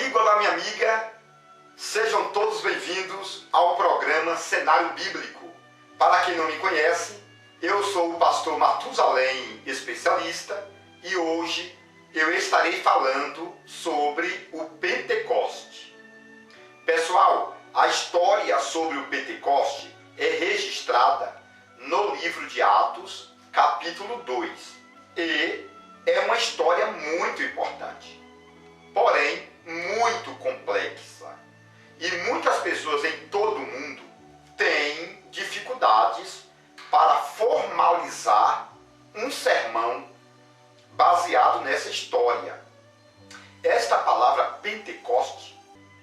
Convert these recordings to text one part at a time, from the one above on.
amigo, olá minha amiga, sejam todos bem-vindos ao programa Cenário Bíblico. Para quem não me conhece, eu sou o pastor Matusalém, especialista, e hoje eu estarei falando sobre o Pentecoste. Pessoal, a história sobre o Pentecoste é registrada no livro de Atos, capítulo 2, e é uma história muito importante, porém muito complexa. E muitas pessoas em todo o mundo têm dificuldades para formalizar um sermão baseado nessa história. Esta palavra Pentecoste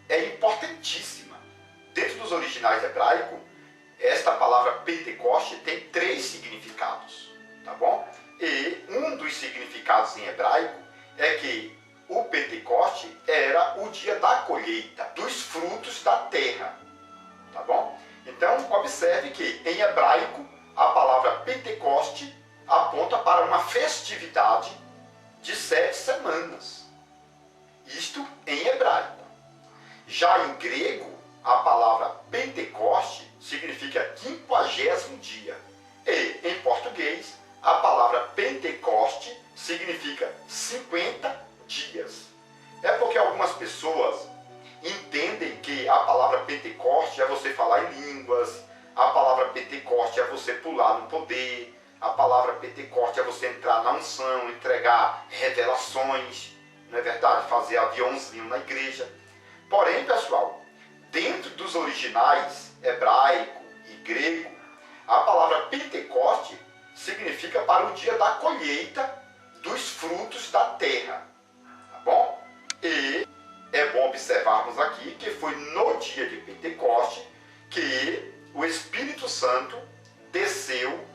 é importantíssima. Dentro dos originais hebraicos, esta palavra Pentecoste tem 3 significados, tá bom? E um dos significados em hebraico é que o Pentecoste era o dia da colheita dos frutos da terra, tá bom? Então, observe que em hebraico a palavra Pentecoste aponta para uma festividade de 7 semanas. Isto em hebraico. Já em grego, a palavra Pentecoste significa 50º dia. E em português, a palavra Pentecoste significa 50 dias. É porque algumas pessoas entendem que a palavra Pentecoste é você falar em línguas, a palavra Pentecoste é você pular no poder, a palavra Pentecoste é você entrar na unção, entregar revelações, não é verdade? Fazer aviãozinho na igreja. Porém, pessoal, dentro dos originais hebraico e grego, a palavra Pentecoste significa para o dia da colheita dos frutos da terra. Tá bom? E é bom observarmos aqui que foi no dia de Pentecoste que o Espírito Santo desceu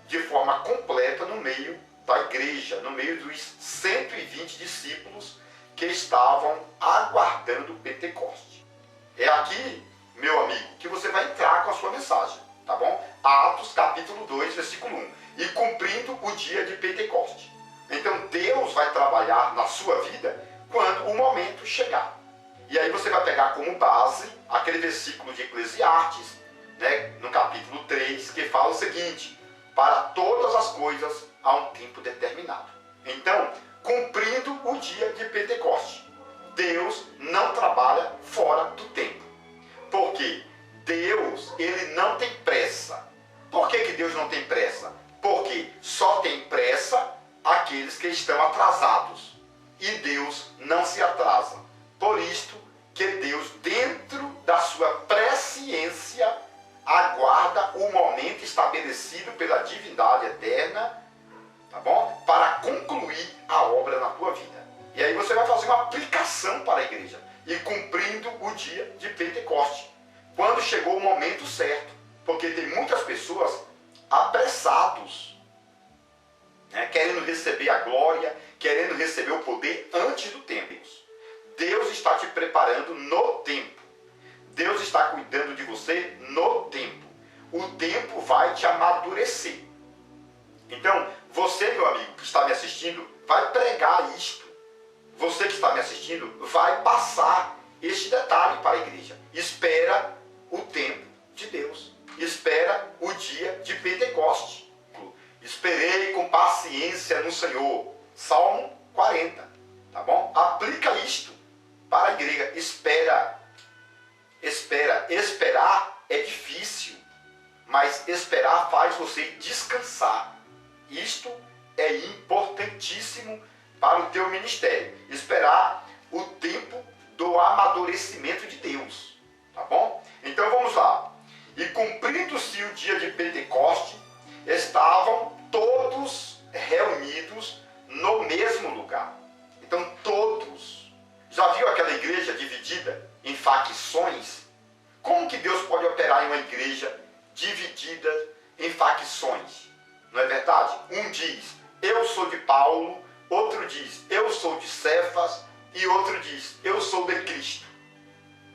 de forma completa no meio da igreja, no meio dos 120 discípulos que estavam aguardando o Pentecoste. É aqui, meu amigo, que você vai entrar com a sua mensagem, tá bom? Atos capítulo 2, versículo 1. E cumprindo o dia de Pentecoste. Então Deus vai trabalhar na sua vida quando o momento chegar. E aí você vai pegar como base aquele versículo de Eclesiastes, né, no capítulo 3, que fala o seguinte: para todas as coisas há um tempo determinado. Então, cumprindo o dia de Pentecoste, Deus não trabalha fora do tempo. Porque Deus, ele não tem pressa. Por que Deus não tem pressa? Porque só tem pressa aqueles que estão atrasados. E Deus não se atrasa. Por isto que Deus, dentro da sua presciência, aguarda o momento estabelecido pela divindade eterna, tá bom? Para concluir a obra na tua vida. E aí você vai fazer uma aplicação para a igreja. E cumprindo o dia de Pentecoste. Quando chegou o momento certo. Porque tem muitas pessoas apressados, né, querendo receber a glória, querendo receber o poder antes do tempo. Deus está te preparando no tempo. Deus está cuidando de você no tempo. O tempo vai te amadurecer. Então, você, meu amigo, que está me assistindo, vai pregar isto. Você que está me assistindo, vai passar este detalhe para a igreja. Espera o tempo de Deus. Espera o dia de Pentecoste. Esperei com paciência no Senhor. Salmo 40. Tá bom? Aplica isto para a igreja. Espera. Espera. Esperar é difícil. Mas esperar faz você descansar. Isto é importantíssimo para o teu ministério. Esperar o tempo do amadurecimento de Deus. Tá bom? Então vamos lá. E cumprindo-se o dia de Pentecoste, estavam todos reunidos no mesmo lugar. Então todos. Já viu aquela igreja dividida em facções? Como que Deus pode operar em uma igreja dividida em facções? Não é verdade? Um diz, eu sou de Paulo, outro diz, eu sou de Cefas, e outro diz, eu sou de Cristo.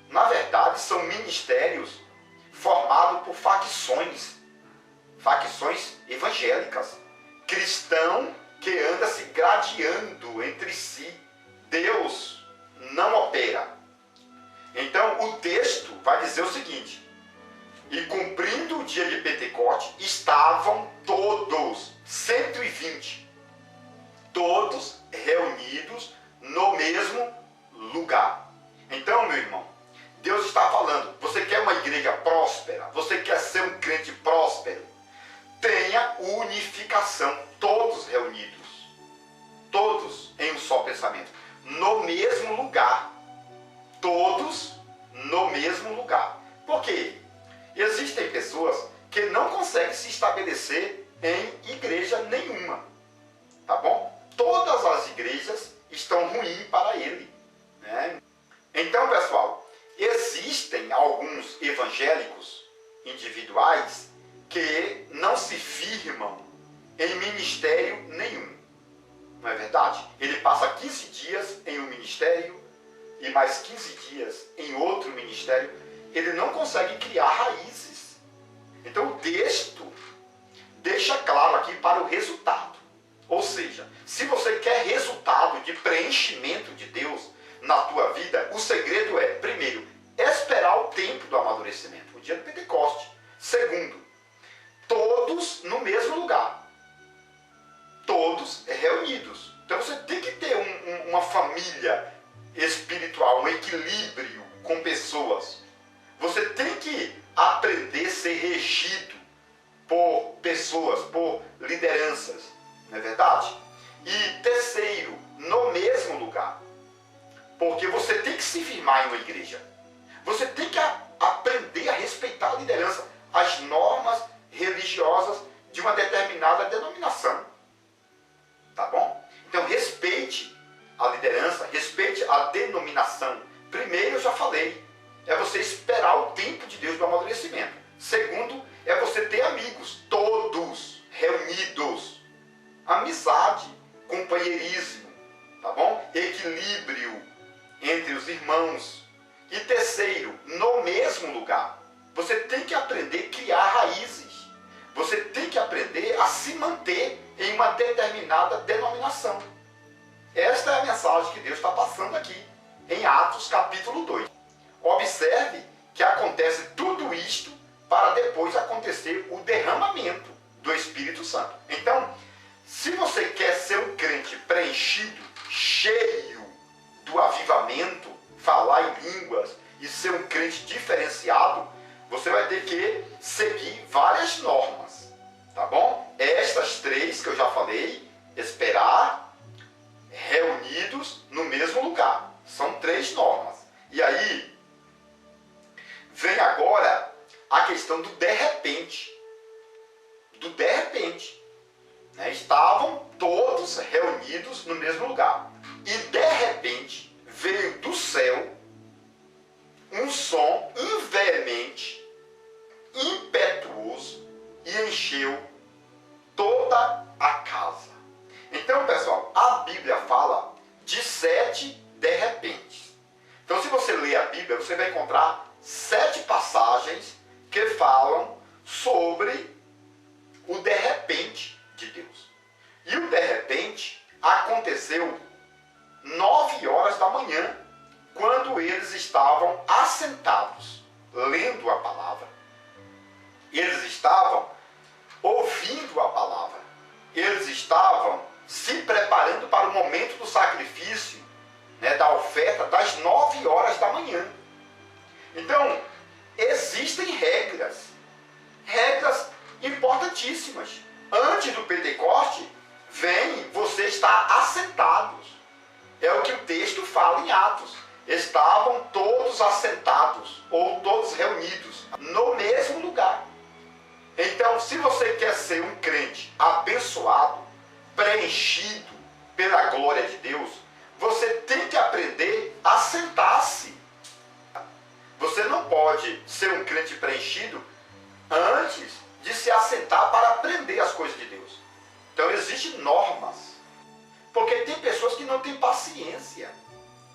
Na verdade, são ministérios formados por facções evangélicas, cristão que anda se gradeando entre si. Deus não opera dizer o seguinte: e cumprindo o dia de Pentecoste, estavam todos, 120, todos reunidos no mesmo lugar. Então, meu irmão, Deus está falando, você quer uma igreja próspera? Você quer ser um crente próspero? Tenha unificação, todos reunidos, todos em um só pensamento, no mesmo lugar, todos no mesmo lugar. Por quê? Existem pessoas que não conseguem se estabelecer em igreja nenhuma, tá bom? Todas as igrejas estão ruins para ele, né? Então, pessoal, existem alguns evangélicos individuais que não se firmam em ministério nenhum, não é verdade? Ele passa 15 dias em um ministério e mais 15 dias em outro ministério. Ele não consegue criar raízes. Então o texto deixa claro aqui para o resultado. Ou seja, se você quer resultado de preenchimento de Deus na tua vida, o segredo é, primeiro, esperar o tempo do amadurecimento, o dia do Pentecoste. Segundo, todos no mesmo lugar. Todos reunidos. Então você tem que ter uma família espiritual, um equilíbrio com pessoas. Você tem que aprender a ser regido por pessoas, por lideranças, não é verdade? E terceiro, no mesmo lugar. Porque você tem que se firmar em uma igreja. Você tem que aprender a respeitar a liderança, as normas religiosas de uma determinada denominação. Tá bom? Então respeite a liderança, respeite a denominação. Primeiro, eu já falei, é você esperar o tempo de Deus do amadurecimento. Segundo, é você ter amigos, todos reunidos. Amizade, companheirismo, tá bom? Equilíbrio entre os irmãos. E terceiro, no mesmo lugar. Você tem que aprender a criar raízes. Você tem que aprender a se manter em uma determinada denominação. Esta é a mensagem que Deus está passando aqui, em Atos capítulo 2. Observe que acontece tudo isto para depois acontecer o derramamento do Espírito Santo. Então, se você quer ser um crente preenchido, cheio do avivamento, falar em línguas e ser um crente diferenciado, você vai ter que seguir várias normas, tá bom? Estas três que eu já falei, esperar, reunidos no mesmo lugar. São 3 normas. E aí, vem agora a questão do de repente. Do de repente. Né? Estavam todos reunidos no mesmo lugar. E de repente, veio do céu um som veemente, impetuoso, e encheu toda a casa. Então, pessoal, a Bíblia fala de 7 de repente. Então, se você ler a Bíblia, você vai encontrar 7 passagens que falam sobre o de repente de Deus. E o de repente aconteceu 9 horas da manhã, quando eles estavam assentados, lendo a palavra. Eles estavam ouvindo a palavra. Eles estavam se preparando para o momento do sacrifício, né, da oferta, das 9 horas da manhã. Então, existem regras importantíssimas. Antes do Pentecoste, vem você estar assentados. É o que o texto fala em Atos. Estavam todos assentados, ou todos reunidos, no mesmo lugar. Então, se você quer ser um crente abençoado, preenchido pela glória de Deus, você tem que aprender a sentar-se. Você não pode ser um crente preenchido antes de se assentar para aprender as coisas de Deus. Então, existem normas. Porque tem pessoas que não têm paciência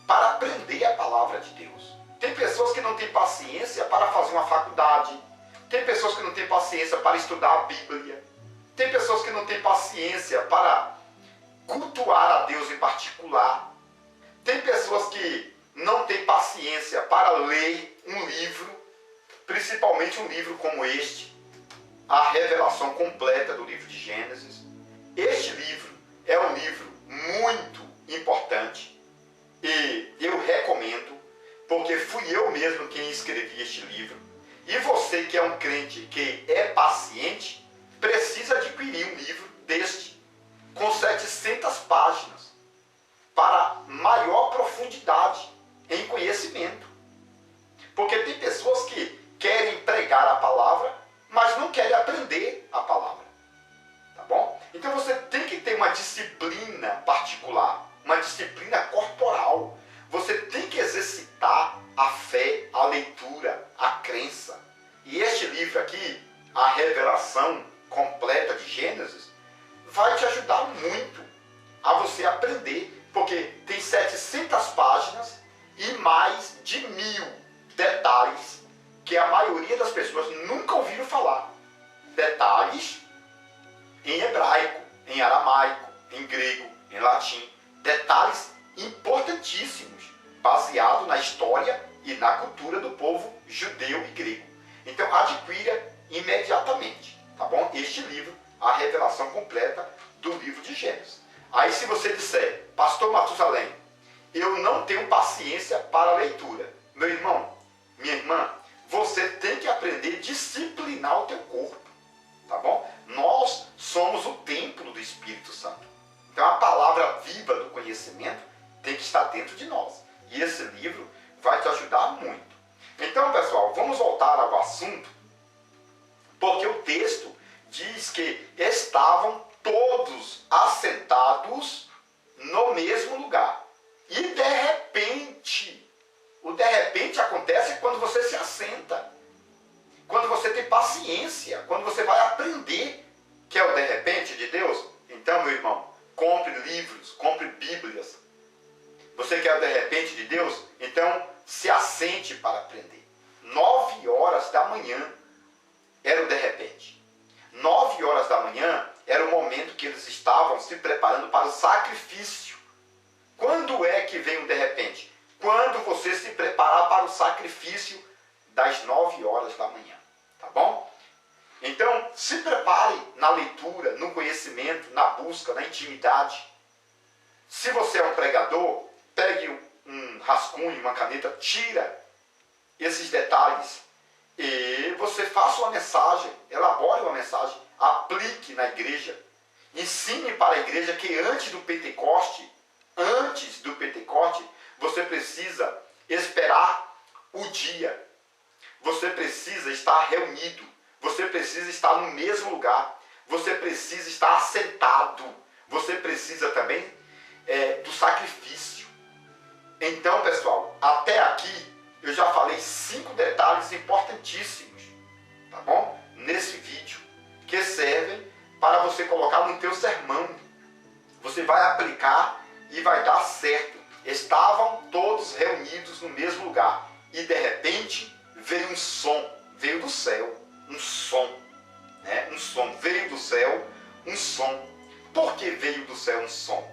para aprender a palavra de Deus. Tem pessoas que não têm paciência para fazer uma faculdade. Tem pessoas que não têm paciência para estudar a Bíblia. Tem pessoas que não têm paciência para cultuar a Deus em particular. Tem pessoas que não têm paciência para ler um livro principalmente um livro como este, A Revelação Completa do livro de Gênesis. Este livro é um livro muito importante e eu recomendo, porque fui eu mesmo quem escrevi este livro. E você que é um crente que é paciente, precisa adquirir um livro deste, com 700 páginas, para maior profundidade em conhecimento. Porque tem pessoas que querem pregar a palavra, mas não querem aprender a palavra. Tá bom? Então você tem que ter uma disciplina particular, uma disciplina corporal. Você tem que exercitar a fé, a leitura, a crença. E este livro aqui, A Revelação Completa de Gênesis, vai te ajudar muito a você aprender, porque tem 700 páginas e mais de 1000 detalhes que a maioria das pessoas nunca ouviram falar. Detalhes em hebraico, em aramaico, em grego, em latim. Detalhes importantíssimos, baseados na história e na cultura do povo judeu e grego. Então adquira imediatamente, tá bom? Este livro, A Revelação Completa do livro de Gênesis. Aí se você disser, Pastor Matusalém, eu não tenho paciência para a leitura. Meu irmão, minha irmã, você tem que aprender a disciplinar o teu corpo, tá bom? Nós somos o templo do Espírito Santo. Então a palavra viva do conhecimento tem que estar dentro de nós. E esse livro vai te ajudar muito. Então, pessoal, vamos voltar ao assunto, porque o texto diz que estavam todos assentados no mesmo lugar. E de repente, o de repente acontece quando você se assenta, quando você tem paciência, quando você vai aprender, que é o de repente de Deus. Então, meu irmão, compre livros, compre Bíblias. Você quer o de repente de Deus? Então, se assente para aprender. 9 horas da manhã era o de repente. 9 horas da manhã era o momento que eles estavam se preparando para o sacrifício. Quando é que vem o de repente? Quando você se preparar para o sacrifício das 9 horas da manhã. Tá bom? Então, se prepare na leitura, no conhecimento, na busca, na intimidade. Se você é um pregador, pegue um rascunho, uma caneta, tira esses detalhes e você faça uma mensagem, elabore uma mensagem, aplique na igreja, ensine para a igreja que antes do Pentecoste, você precisa esperar o dia, você precisa estar reunido, você precisa estar no mesmo lugar, você precisa estar assentado, você precisa também do sacrifício. Então, pessoal, até aqui eu já falei 5 detalhes importantíssimos, tá bom? Nesse vídeo, que servem para você colocar no teu sermão. Você vai aplicar e vai dar certo. Estavam todos reunidos no mesmo lugar e de repente veio um som, veio do céu, um som, né? Um som, veio do céu, um som. Por que veio do céu um som?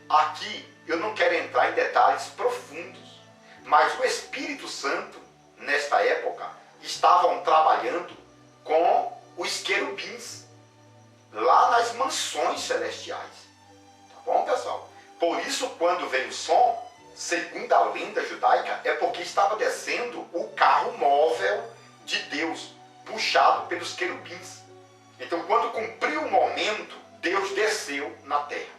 Aqui eu não quero entrar em detalhes profundos, mas o Espírito Santo, nesta época, estavam trabalhando com os querubins, lá nas mansões celestiais. Tá bom, pessoal? Por isso, quando veio o som, segundo a lenda judaica, é porque estava descendo o carro móvel de Deus, puxado pelos querubins. Então, quando cumpriu o momento, Deus desceu na terra.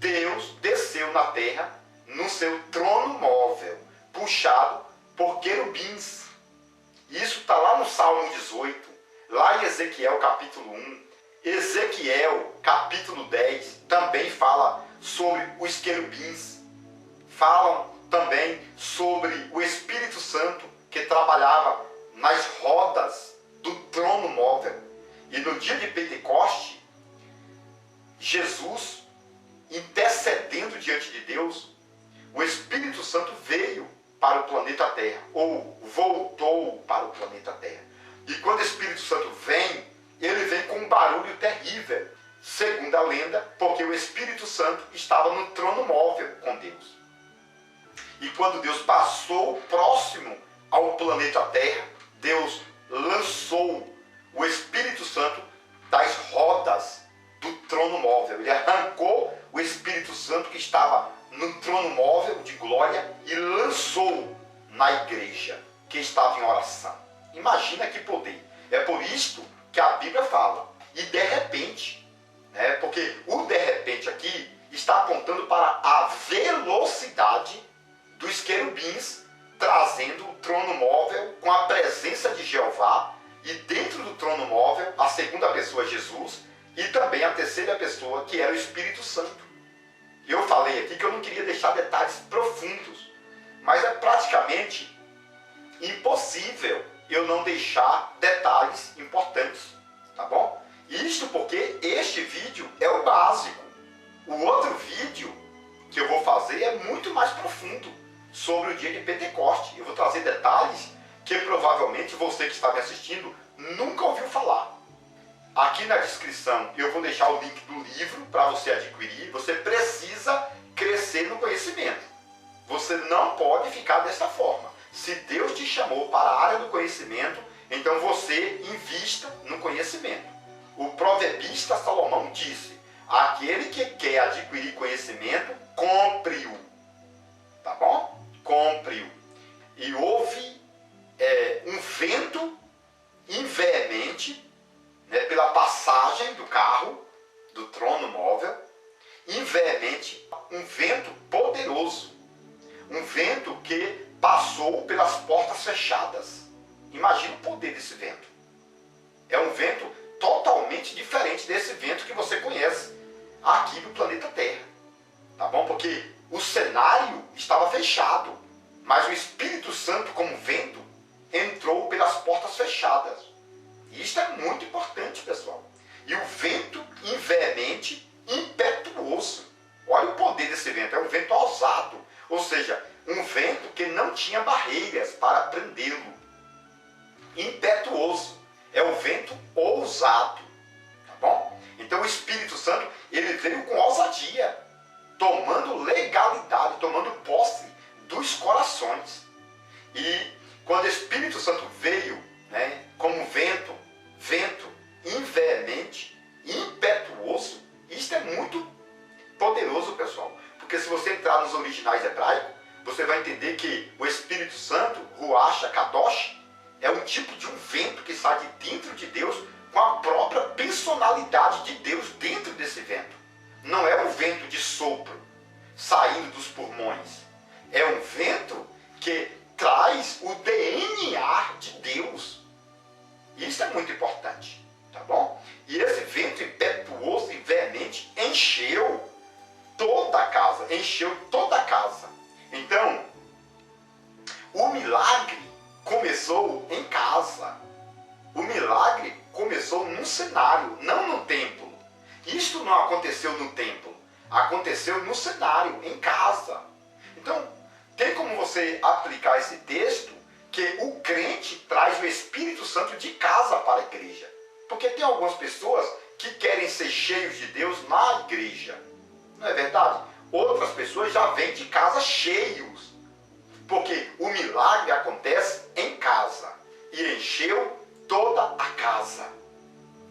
Deus desceu na terra no seu trono móvel, puxado por querubins. Isso está lá no Salmo 18, lá em Ezequiel capítulo 1. Ezequiel capítulo 10 também fala sobre os querubins. Falam também sobre o Espírito Santo que trabalhava nas rodas do trono móvel. E no dia de Pentecoste, Jesus, intercedendo diante de Deus, o Espírito Santo veio para o planeta Terra, ou voltou para o planeta Terra. E quando o Espírito Santo vem, ele vem com um barulho terrível, segundo a lenda, porque o Espírito Santo estava no trono móvel com Deus. E quando Deus passou próximo ao planeta Terra, Deus lançou o Espírito Santo das rodas do trono móvel. Ele arrancou o Espírito Santo que estava no trono móvel de glória e lançou na igreja que estava em oração. Imagina que poder. É por isto que a Bíblia fala. E de repente, né, porque o de repente aqui está apontando para a velocidade dos querubins, trazendo o trono móvel com a presença de Jeová, e dentro do trono móvel a segunda pessoa, Jesus, e também a terceira pessoa, que era o Espírito Santo. Eu falei aqui que eu não queria deixar detalhes profundos, mas é praticamente impossível eu não deixar detalhes importantes, tá bom? Isto porque este vídeo é o básico. O outro vídeo que eu vou fazer é muito mais profundo sobre o dia de Pentecoste. Eu vou trazer detalhes que provavelmente você que está me assistindo nunca ouviu falar. Aqui na descrição eu vou deixar o link do livro para você adquirir. Você precisa crescer no conhecimento. Você não pode ficar desta forma. Se Deus te chamou para a área do conhecimento, então você invista no conhecimento. O proverbista Salomão disse: aquele que quer adquirir conhecimento, compre-o. Tá bom? Compre-o. E houve um vento inveemente, né, pela passagem do carro, do trono móvel, inveemente, um vento poderoso. Um vento que passou pelas portas fechadas. Imagina o poder desse vento. É um vento totalmente diferente desse vento que você conhece aqui do planeta Terra. Tá bom? Porque o cenário estava fechado, mas o Espírito Santo, como vento, entrou pelas portas fechadas. E isto é muito importante, pessoal. E o vento inveemente, impetuoso. Olha o poder desse vento. É um vento ousado. Ou seja, um vento que não tinha barreiras para prendê-lo. Impetuoso. É o vento ousado. Tá bom? Então o Espírito Santo, ele veio com ousadia, tomando legalidade, tomando posse dos corações. E quando o Espírito Santo veio, né, como vento inveemente, impetuoso, isto é muito poderoso, pessoal. Porque se você entrar nos originais hebraicos, você vai entender que o Espírito Santo, Ruach Kadosh, é um tipo de um vento que sai de dentro de Deus, com a própria personalidade de Deus dentro desse vento. Não é um vento de sopro, saindo dos pulmões. É um vento que traz o DNA de Deus. Isso é muito importante, tá bom? E esse vento impetuoso e veemente encheu toda a casa, Então, o milagre começou em casa. O milagre começou num cenário, não no templo. Isto não aconteceu no templo, aconteceu no cenário, em casa. Então, tem como você aplicar esse texto que o crente traz o Espírito Santo de casa para a igreja. Porque tem algumas pessoas que querem ser cheios de Deus na igreja. Não é verdade? Outras pessoas já vêm de casa cheios. Porque o milagre acontece em casa. E encheu toda a casa.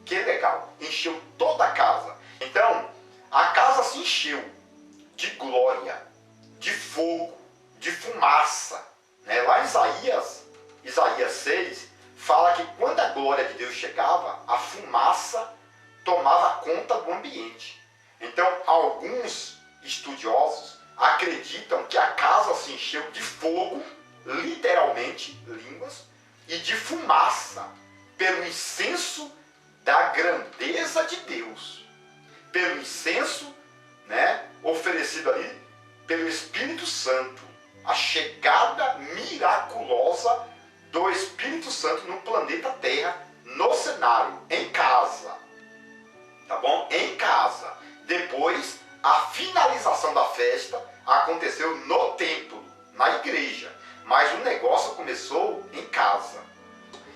Que legal! Encheu toda a casa. Então, a casa se encheu de glória, de fogo, de fumaça. Né? Lá em Isaías 6, fala que quando a glória de Deus chegava, a fumaça tomava conta do ambiente. Então, alguns estudiosos acreditam que a casa se encheu de fogo, literalmente, línguas, e de fumaça, pelo incenso da grandeza de Deus. Pelo incenso, né, oferecido ali pelo Espírito Santo. A chegada miraculosa do Espírito Santo no planeta Terra, no cenário, em casa. Tá bom? Em casa. Depois, a finalização da festa aconteceu no templo, na igreja. Mas o negócio começou em casa.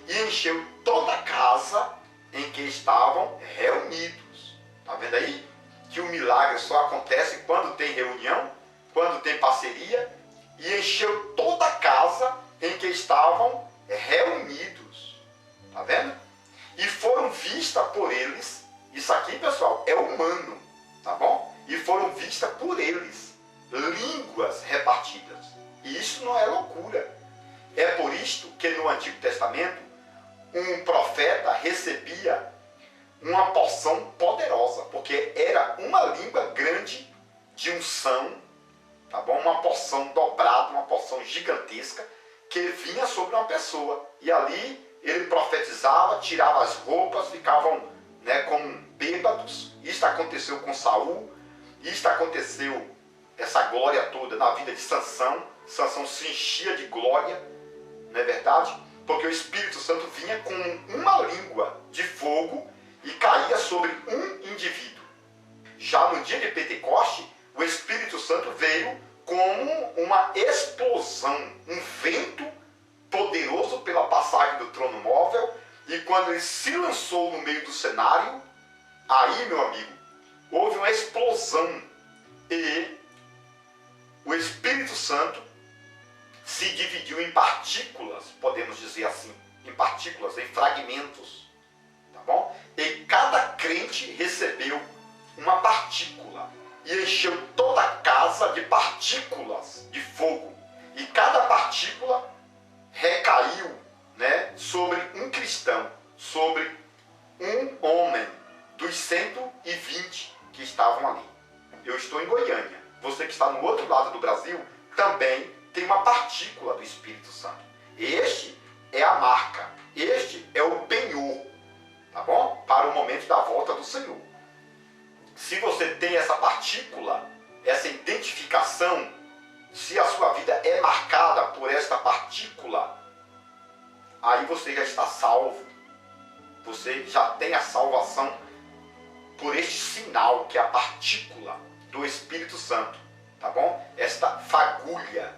E encheu toda a casa em que estavam reunidos. Tá vendo aí? Que o milagre só acontece quando tem reunião, quando tem parceria. E encheu toda a casa em que estavam reunidos. Tá vendo? E foram vistas por eles, isso aqui, pessoal, é humano, tá bom? E foram vistas por eles línguas repartidas. E isso não é loucura. É por isto que no Antigo Testamento um profeta recebia uma porção poderosa, porque era uma língua grande de unção, tá bom? Uma porção dobrada, uma porção gigantesca que vinha sobre uma pessoa. E ali ele profetizava, tirava as roupas, ficavam, né, como bêbados. Isto aconteceu com Saul, isto aconteceu, essa glória toda, na vida de Sansão. Sansão se enchia de glória, não é verdade? Porque o Espírito Santo vinha com uma língua de fogo e caía sobre um indivíduo. Já no dia de Pentecoste, o Espírito Santo veio como uma explosão, um vento poderoso pela passagem do trono móvel, e quando ele se lançou no meio do cenário, aí, meu amigo, houve uma explosão e o Espírito Santo se dividiu em partículas, podemos dizer assim, em partículas, em fragmentos, tá bom? E cada crente recebeu uma partícula e encheu toda a casa de partículas de fogo, e cada partícula recaiu, né, sobre um cristão, sobre um homem dos 120 que estavam ali. Eu estou em Goiânia. Você que está no outro lado do Brasil também tem uma partícula do Espírito Santo. Este é a marca, este é o penhor, tá bom? Para o momento da volta do Senhor. Se você tem essa partícula, essa identificação, se a sua vida é marcada por esta partícula, aí você já está salvo. Você já tem a salvação por este sinal, que é a partícula do Espírito Santo, tá bom? Esta fagulha.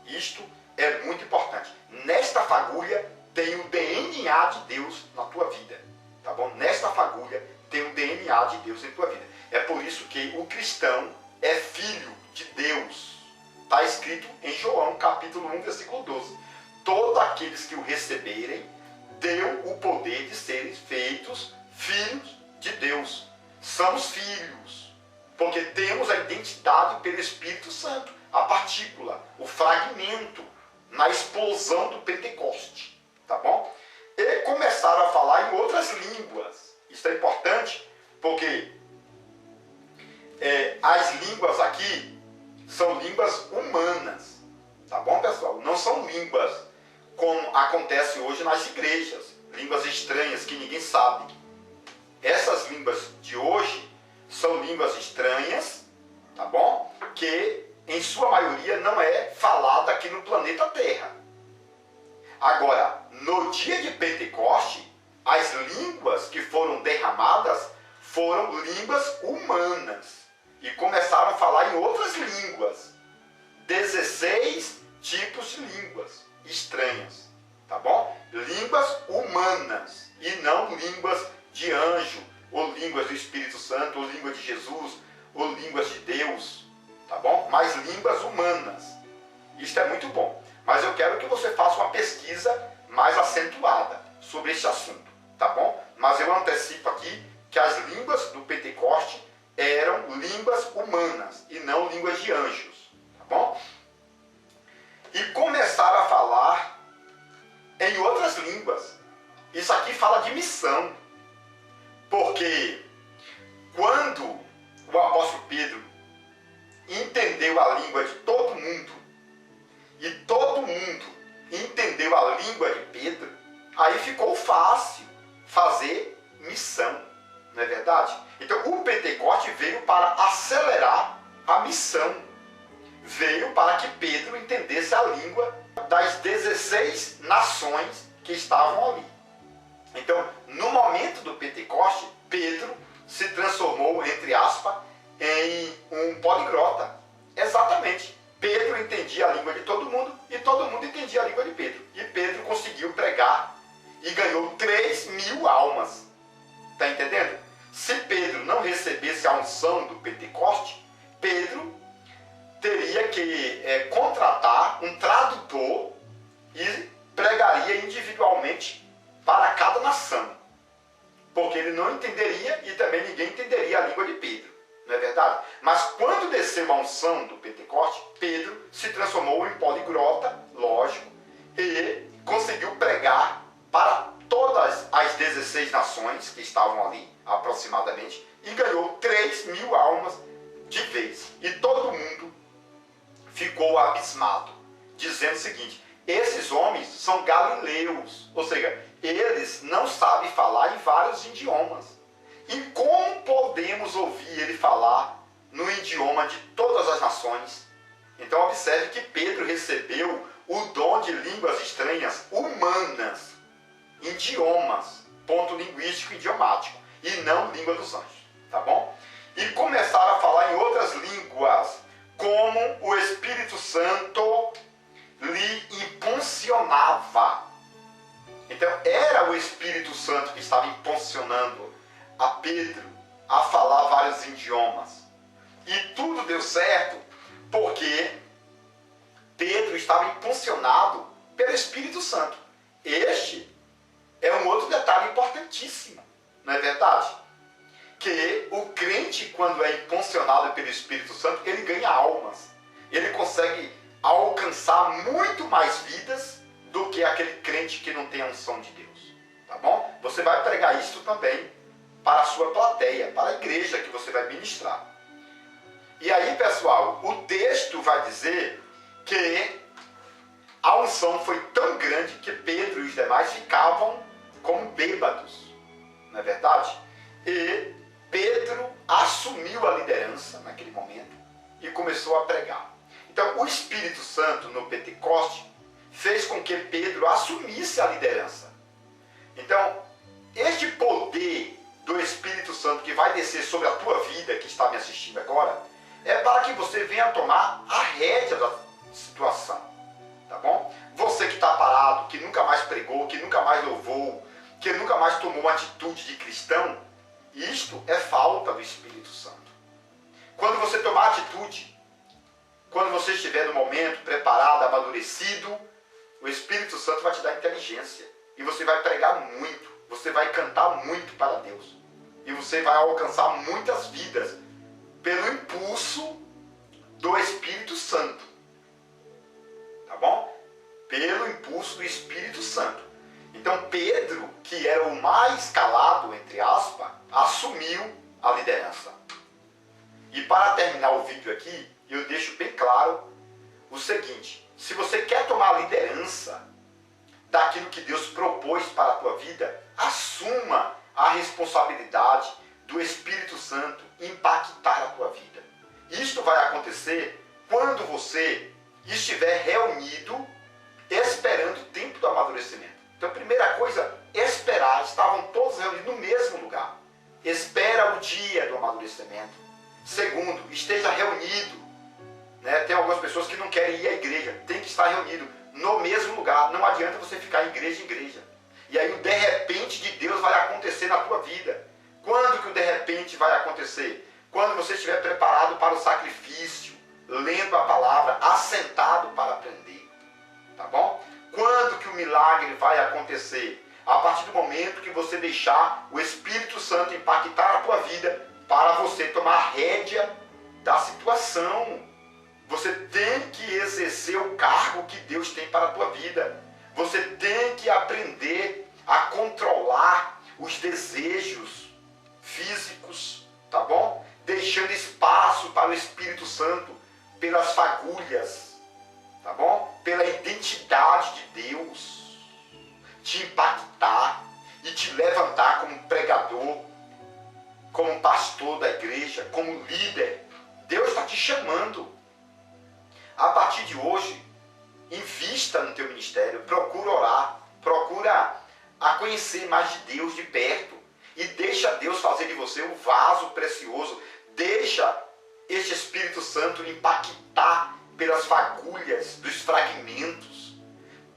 Isto é muito importante. Nesta fagulha tem o DNA de Deus na tua vida, tá bom? Nesta fagulha tem o DNA de Deus em tua vida. É por isso que o cristão é filho de Deus. Está escrito em João, capítulo 1, versículo 12. Todos aqueles que o receberem, deu o poder de serem feitos filhos de Deus. Somos filhos, porque temos a identidade pelo Espírito Santo, a partícula, o fragmento, na explosão do Pentecoste, tá bom? E começaram a falar em outras línguas. Isso é importante, porque as línguas aqui são línguas humanas, tá bom, pessoal? Não são línguas como acontece hoje nas igrejas, línguas estranhas que ninguém sabe. Essas línguas de hoje são línguas estranhas, tá bom? Que em sua maioria não é falada aqui no planeta Terra. Agora, no dia de Pentecoste, as línguas que foram derramadas foram línguas humanas e começaram a falar em outras línguas. 16 tipos de línguas estranhas, tá bom? Línguas humanas e não línguas de anjo, ou línguas do Espírito Santo, ou línguas de Jesus, ou línguas de Deus, tá bom? Mas línguas humanas. Isto é muito bom. Mas eu quero que você faça uma pesquisa mais acentuada sobre esse assunto, tá bom? Mas eu antecipo aqui que as línguas do Pentecoste eram línguas humanas e não línguas de anjos, tá bom? E começaram a falar em outras línguas. Isso aqui fala de missão. Porque quando o apóstolo Pedro entendeu a língua de todo mundo, e todo mundo entendeu a língua de Pedro, aí ficou fácil fazer missão, não é verdade? Então o Pentecoste veio para acelerar a missão, veio para que Pedro entendesse a língua das 16 nações que estavam ali. Então, no momento do Pentecoste, Pedro se transformou, entre aspas, em um poliglota. Exatamente. Pedro entendia a língua de todo mundo e todo mundo entendia a língua de Pedro. E Pedro conseguiu pregar e ganhou 3.000 almas. Está entendendo? Se Pedro não recebesse a unção do Pentecoste, Pedro teria que contratar um tradutor e unção do Pentecoste, Pedro se transformou em poliglota, lógico, e conseguiu pregar para todas as 16 nações que estavam ali, aproximadamente, e ganhou 3.000 almas de vez. E todo mundo ficou abismado, dizendo o seguinte: esses homens são galileus, ou seja, eles não sabem falar em vários idiomas. E como podemos ouvir ele falar no idioma de todas as nações? Então observe que Pedro recebeu o dom de línguas estranhas humanas, idiomas, ponto linguístico e idiomático, e não língua dos anjos, tá bom? E começaram a falar em outras línguas, como o Espírito Santo lhe impulsionava. Então era o Espírito Santo que estava impulsionando a Pedro a falar vários idiomas. E tudo deu certo porque Pedro estava impulsionado pelo Espírito Santo. Este é um outro detalhe importantíssimo, não é verdade? Que o crente, quando é impulsionado pelo Espírito Santo, ele ganha almas. Ele consegue alcançar muito mais vidas do que aquele crente que não tem a unção de Deus. Tá bom? Você vai pregar isso também para a sua plateia, para a igreja que você vai ministrar. E aí, pessoal, o texto vai dizer que a unção foi tão grande que Pedro e os demais ficavam como bêbados, não é verdade? E Pedro assumiu a liderança naquele momento e começou a pregar. Então, o Espírito Santo no Pentecoste fez com que Pedro assumisse a liderança. Então, este poder do Espírito Santo que vai descer sobre a tua vida, que está me assistindo agora, é para que você venha tomar a rédea da situação, tá bom? Você que está parado, que nunca mais pregou, que nunca mais louvou, que nunca mais tomou uma atitude de cristão, isto é falta do Espírito Santo. Quando você tomar atitude, quando você estiver no momento preparado, amadurecido, o Espírito Santo vai te dar inteligência. E você vai pregar muito, você vai cantar muito para Deus. E você vai alcançar muitas vidas pelo impulso do Espírito Santo. Tá bom? Pelo impulso do Espírito Santo. Então Pedro, que era o mais calado, entre aspas, assumiu a liderança. E para terminar o vídeo aqui, eu deixo bem claro o seguinte: se você quer tomar a liderança daquilo que Deus propôs para a tua vida, assuma a responsabilidade do Espírito Santo impactar a tua vida. Isto vai acontecer quando você estiver reunido, esperando o tempo do amadurecimento. Então, primeira coisa, esperar. Estavam todos reunidos no mesmo lugar. Espera o dia do amadurecimento. Segundo, esteja reunido. Tem algumas pessoas que não querem ir à igreja. Tem que estar reunido no mesmo lugar. Não adianta você ficar igreja em igreja. E aí o de repente de Deus vai acontecer na tua vida. Quando que o de repente vai acontecer? Quando você estiver preparado para o sacrifício, lendo a palavra, assentado para aprender. Tá bom? Quando que o milagre vai acontecer? A partir do momento que você deixar o Espírito Santo impactar a tua vida para você tomar a rédea da situação. Você tem que exercer o cargo que Deus tem para a tua vida. Você tem que aprender a controlar os desejos físicos, tá bom? Deixando espaço para o Espírito Santo pelas fagulhas, tá bom? Pela identidade de Deus, te impactar e te levantar como pregador, como pastor da igreja, como líder. Deus está te chamando. A partir de hoje, invista no teu ministério, procura orar, procura a conhecer mais de Deus de perto e deixa Deus fazer de você um vaso precioso. Deixa este Espírito Santo impactar pelas fagulhas dos fragmentos.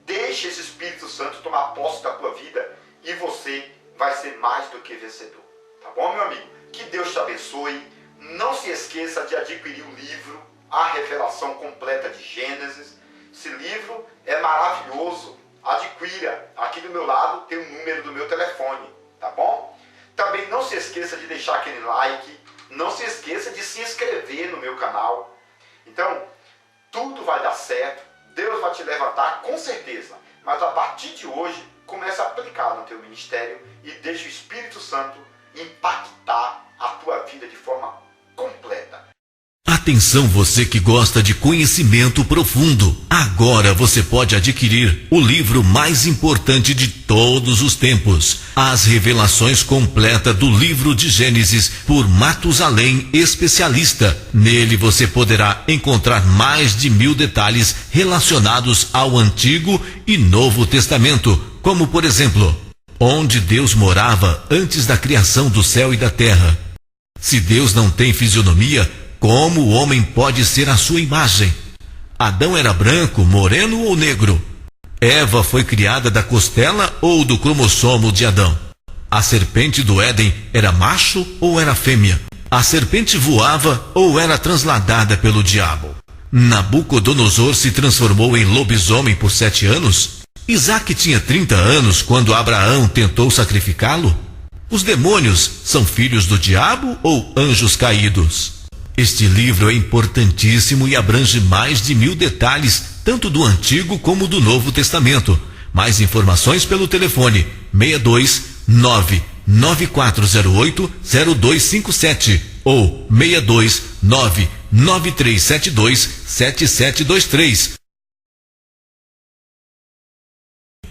Deixa esse Espírito Santo tomar posse da tua vida e você vai ser mais do que vencedor. Tá bom, meu amigo? Que Deus te abençoe. Não se esqueça de adquirir o livro A Revelação Completa de Gênesis. Esse livro é maravilhoso. Adquira. Aqui do meu lado tem o número do meu telefone. Tá bom? Também não se esqueça de deixar aquele like. Não se esqueça de se inscrever no meu canal. Então, tudo vai dar certo, Deus vai te levantar com certeza, mas a partir de hoje, comece a aplicar no teu ministério e deixe o Espírito Santo impactar a tua vida de forma completa. Atenção, você que gosta de conhecimento profundo. Agora você pode adquirir o livro mais importante de todos os tempos, As Revelações Completas do Livro de Gênesis, por Matusalém, especialista. Nele você poderá encontrar mais de 1000 detalhes relacionados ao Antigo e Novo Testamento, como por exemplo, onde Deus morava antes da criação do céu e da terra. Se Deus não tem fisionomia, como o homem pode ser a sua imagem? Adão era branco, moreno ou negro? Eva foi criada da costela ou do cromossomo de Adão? A serpente do Éden era macho ou era fêmea? A serpente voava ou era transladada pelo diabo? Nabucodonosor se transformou em lobisomem por 7 anos? Isaac tinha 30 anos quando Abraão tentou sacrificá-lo? Os demônios são filhos do diabo ou anjos caídos? Este livro é importantíssimo e abrange mais de 1000 detalhes, tanto do Antigo como do Novo Testamento. Mais informações pelo telefone 629-9408-0257 ou 629-9372-7723.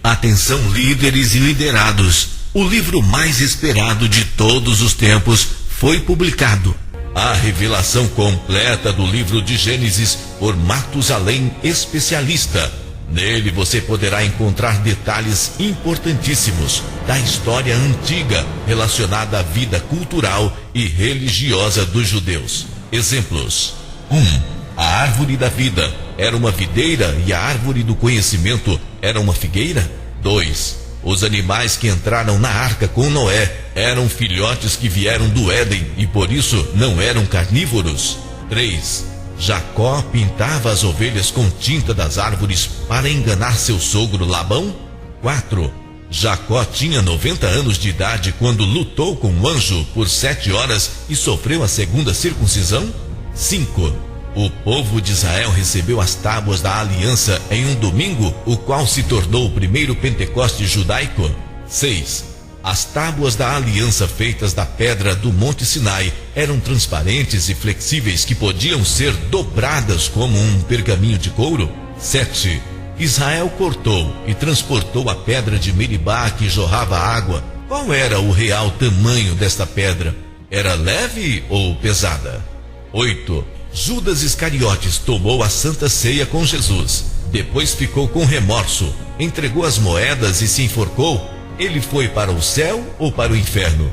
Atenção, líderes e liderados. O livro mais esperado de todos os tempos foi publicado. A revelação completa do livro de Gênesis por Matusalém, especialista. Nele você poderá encontrar detalhes importantíssimos da história antiga relacionada à vida cultural e religiosa dos judeus. Exemplos: 1. A árvore da vida era uma videira e a árvore do conhecimento era uma figueira. 2. Os animais que entraram na arca com Noé eram filhotes que vieram do Éden e por isso não eram carnívoros. 3. Jacó pintava as ovelhas com tinta das árvores para enganar seu sogro Labão. 4. Jacó tinha 90 anos de idade quando lutou com um anjo por 7 horas e sofreu a segunda circuncisão. 5. O povo de Israel recebeu as tábuas da aliança em um domingo, o qual se tornou o primeiro Pentecoste judaico. 6. As tábuas da aliança feitas da pedra do Monte Sinai eram transparentes e flexíveis que podiam ser dobradas como um pergaminho de couro. 7. Israel cortou e transportou a pedra de Meribá que jorrava água. Qual era o real tamanho desta pedra? Era leve ou pesada? 8. Judas Iscariotes tomou a Santa Ceia com Jesus. Depois ficou com remorso, entregou as moedas e se enforcou. Ele foi para o céu ou para o inferno?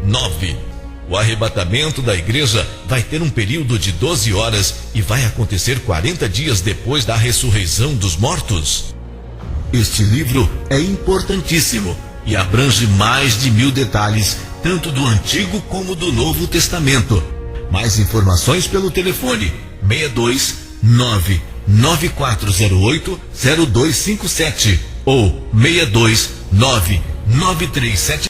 9. O arrebatamento da igreja vai ter um período de 12 horas e vai acontecer 40 dias depois da ressurreição dos mortos. Este livro é importantíssimo e abrange mais de 1000 detalhes, tanto do Antigo como do Novo Testamento. Mais informações pelo telefone 629-9408-0257 ou 629-937